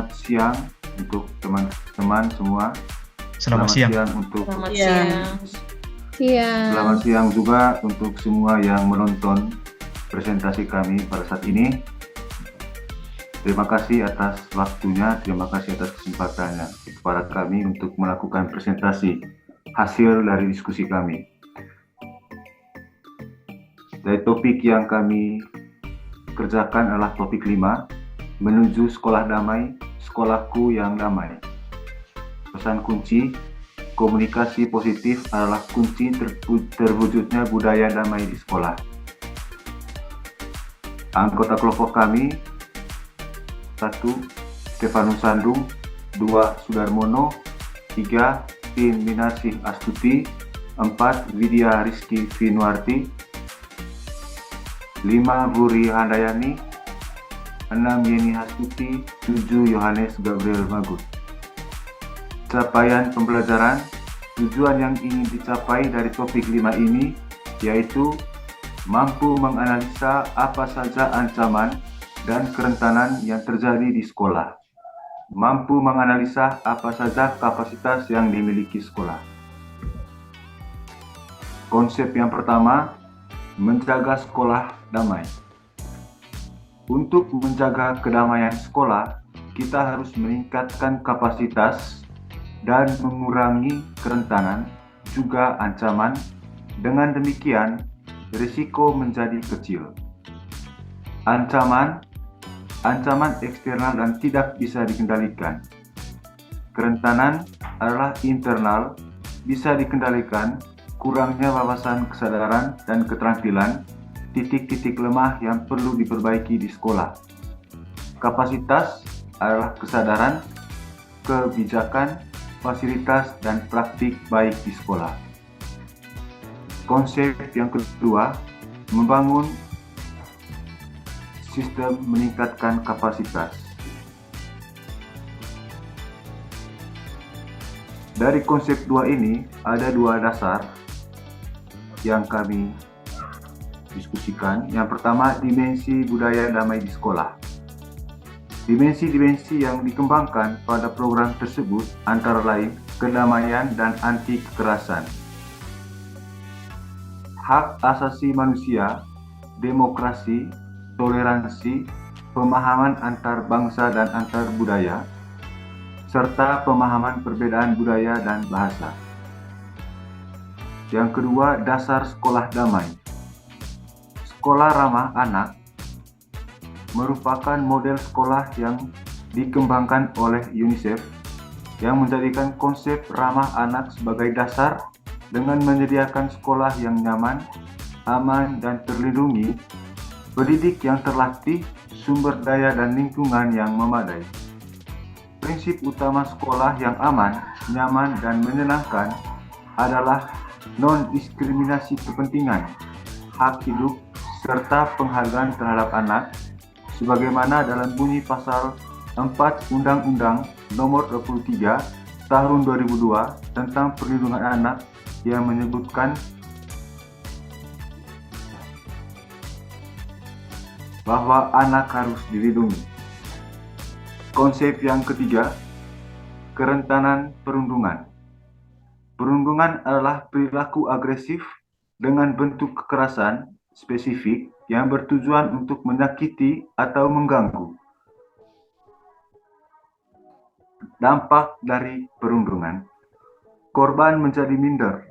Selamat siang untuk teman-teman semua. Selamat siang. Untuk Selamat Siang. siang. Selamat siang juga untuk semua yang menonton presentasi kami pada saat ini. Terima kasih atas waktunya, terima kasih atas kesempatannya kepada kami untuk melakukan presentasi hasil dari diskusi kami. Dari topik yang kami kerjakan adalah topik 5, menuju sekolah damai, sekolahku yang damai. Pesan kunci, komunikasi positif adalah kunci terwujudnya budaya damai di sekolah. Anggota kelompok kami: 1. Stefanus Sandung, 2. Sudarmono, 3. Tin Minasih Astuti, 4. Widya Rizky Vinuarti, 5. Buri Handayani, 6. Yeni Hastuti, 7. Yohanes Gabriel Magus. Capaian pembelajaran. Tujuan yang ingin dicapai dari topik 5 ini yaitu mampu menganalisa apa saja ancaman dan kerentanan yang terjadi di sekolah. Mampu menganalisa apa saja kapasitas yang dimiliki sekolah. Konsep yang pertama, menjaga sekolah damai. Untuk menjaga kedamaian sekolah, kita harus meningkatkan kapasitas dan mengurangi kerentanan, juga ancaman. Dengan demikian, risiko menjadi kecil. Ancaman eksternal dan tidak bisa dikendalikan. Kerentanan adalah internal, bisa dikendalikan, kurangnya wawasan, kesadaran, dan keterampilan, titik-titik lemah yang perlu diperbaiki di sekolah. Kapasitas adalah kesadaran, kebijakan, fasilitas, dan praktik baik di sekolah. Konsep yang kedua, membangun sistem meningkatkan kapasitas. Dari konsep 2 ini, ada 2 dasar yang kami diskusikan. Yang pertama, dimensi budaya damai di sekolah. Dimensi-dimensi yang dikembangkan pada program tersebut antara lain kedamaian dan anti kekerasan, hak asasi manusia, demokrasi, toleransi, pemahaman antar bangsa dan antar budaya, serta pemahaman perbedaan budaya dan bahasa. Yang kedua, dasar sekolah damai. Sekolah ramah anak merupakan model sekolah yang dikembangkan oleh UNICEF yang menjadikan konsep ramah anak sebagai dasar dengan menyediakan sekolah yang nyaman, aman, dan terlindungi, pendidik yang terlatih, sumber daya dan lingkungan yang memadai. Prinsip utama sekolah yang aman, nyaman, dan menyenangkan adalah non-diskriminasi kepentingan, hak hidup, serta penghargaan terhadap anak, sebagaimana dalam bunyi pasal 4 Undang-Undang Nomor 23 Tahun 2002 tentang Perlindungan Anak yang menyebutkan bahwa anak harus dilindungi. Konsep yang ketiga, kerentanan perundungan. Perundungan adalah perilaku agresif dengan bentuk kekerasan spesifik yang bertujuan untuk menyakiti atau mengganggu. Dampak dari perundungan: korban menjadi minder,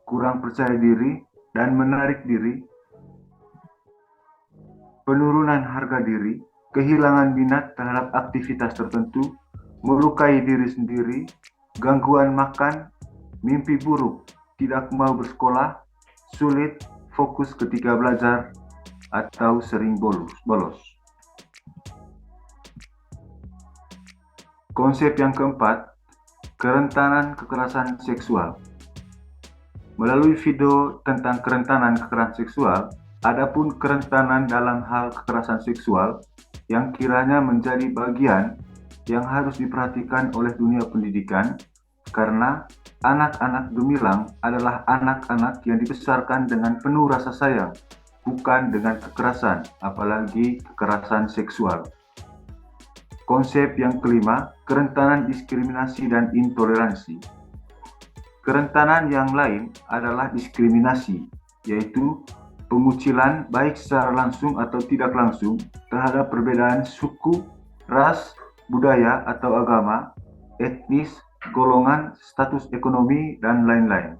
kurang percaya diri, dan menarik diri, penurunan harga diri, kehilangan minat terhadap aktivitas tertentu, melukai diri sendiri, gangguan makan, mimpi buruk, tidak mau bersekolah, sulit fokus ketika belajar, atau sering bolos. Konsep yang keempat, kerentanan kekerasan seksual. Melalui video tentang kerentanan kekerasan seksual, adapun kerentanan dalam hal kekerasan seksual yang kiranya menjadi bagian yang harus diperhatikan oleh dunia pendidikan, karena anak-anak gemilang adalah anak-anak yang dibesarkan dengan penuh rasa sayang, bukan dengan kekerasan, apalagi kekerasan seksual. Konsep yang kelima, kerentanan diskriminasi dan intoleransi. Kerentanan yang lain adalah diskriminasi, yaitu pengucilan baik secara langsung atau tidak langsung terhadap perbedaan suku, ras, budaya atau agama, etnis, golongan, status ekonomi, dan lain-lain.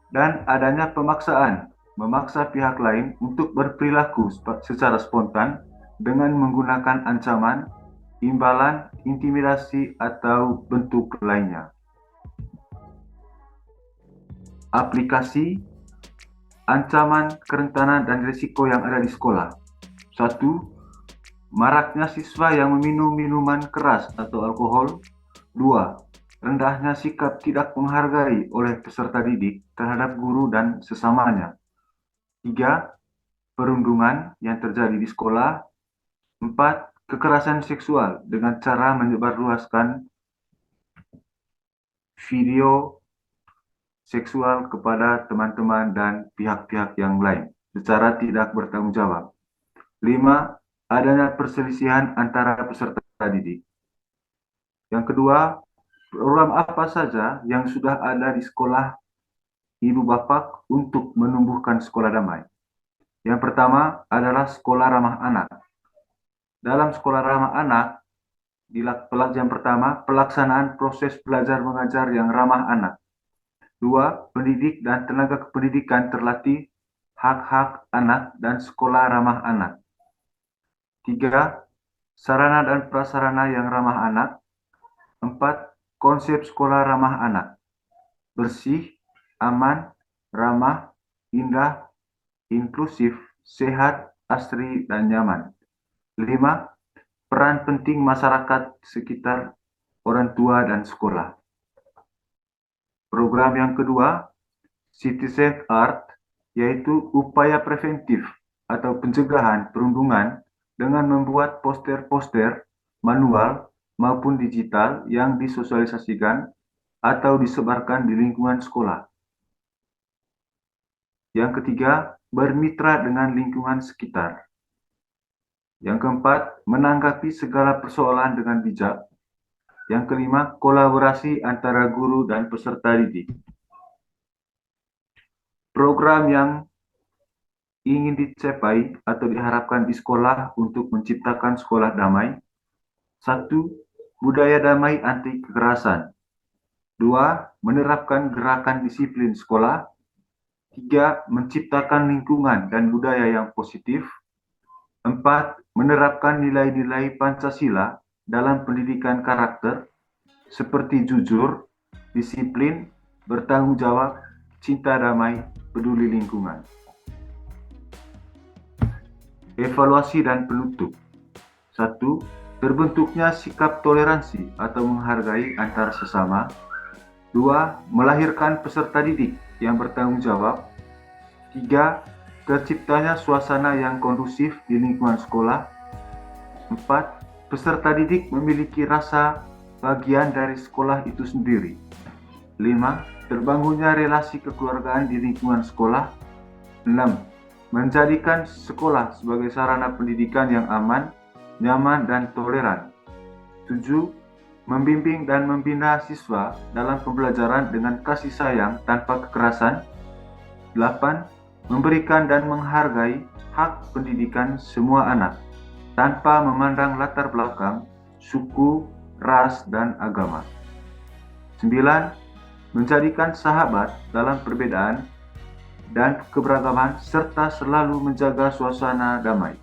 Dan adanya pemaksaan, memaksa pihak lain untuk berperilaku secara spontan dengan menggunakan ancaman, imbalan, intimidasi, atau bentuk lainnya. Aplikasi, ancaman, kerentanan, dan risiko yang ada di sekolah. 1. Maraknya siswa yang meminum minuman keras atau alkohol. 2. Rendahnya sikap tidak menghargai oleh peserta didik terhadap guru dan sesamanya. 3. Perundungan yang terjadi di sekolah. 4. Kekerasan seksual dengan cara menyebarluaskan video seksual kepada teman-teman dan pihak-pihak yang lain secara tidak bertanggung jawab. 5. Adanya perselisihan antara peserta didik. Yang kedua, program apa saja yang sudah ada di sekolah Ibu Bapak untuk menumbuhkan sekolah damai. Yang pertama adalah sekolah ramah anak. Dalam sekolah ramah anak, di pelajaran pertama, pelaksanaan proses belajar mengajar yang ramah anak. 2. Pendidik dan tenaga kependidikan terlatih hak-hak anak dan sekolah ramah anak. 3. Sarana dan prasarana yang ramah anak. 4. Konsep sekolah ramah anak. Bersih, aman, ramah, indah, inklusif, sehat, asri, dan nyaman. 5. Peran penting masyarakat sekitar orang tua dan sekolah. Program yang kedua, Citizen Art, yaitu upaya preventif atau pencegahan perundungan dengan membuat poster-poster manual maupun digital yang disosialisasikan atau disebarkan di lingkungan sekolah. Yang ketiga, bermitra dengan lingkungan sekitar. Yang keempat, menanggapi segala persoalan dengan bijak. Yang kelima, kolaborasi antara guru dan peserta didik. Program yang ingin dicapai atau diharapkan di sekolah untuk menciptakan sekolah damai. 1. Budaya damai anti kekerasan. 2. Menerapkan gerakan disiplin sekolah. 3. Menciptakan lingkungan dan budaya yang positif. 4. Menerapkan nilai-nilai Pancasila dalam pendidikan karakter seperti jujur, disiplin, bertanggung jawab, cinta damai, peduli lingkungan. Evaluasi dan penutup. 1. Terbentuknya sikap toleransi atau menghargai antar sesama. 2. Melahirkan peserta didik yang bertanggung jawab. 3. Terciptanya suasana yang kondusif di lingkungan sekolah. 4. Peserta didik memiliki rasa bagian dari sekolah itu sendiri. 5. Terbangunnya relasi kekeluargaan di lingkungan sekolah. 6. Menjadikan sekolah sebagai sarana pendidikan yang aman, nyaman, dan toleran. 7. Membimbing dan membina siswa dalam pembelajaran dengan kasih sayang tanpa kekerasan. 8. Memberikan dan menghargai hak pendidikan semua anak, tanpa memandang latar belakang, suku, ras, dan agama. 9. Menjadikan sahabat dalam perbedaan dan keberagaman serta selalu menjaga suasana damai.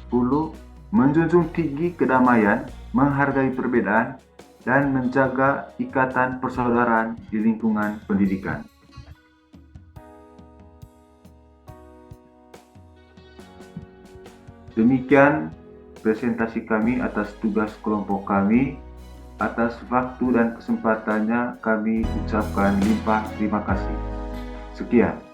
10. Menjunjung tinggi kedamaian, menghargai perbedaan, dan menjaga ikatan persaudaraan di lingkungan pendidikan. Demikian presentasi kami atas tugas kelompok kami. Atas waktu dan kesempatannya kami ucapkan limpah terima kasih. Sekian.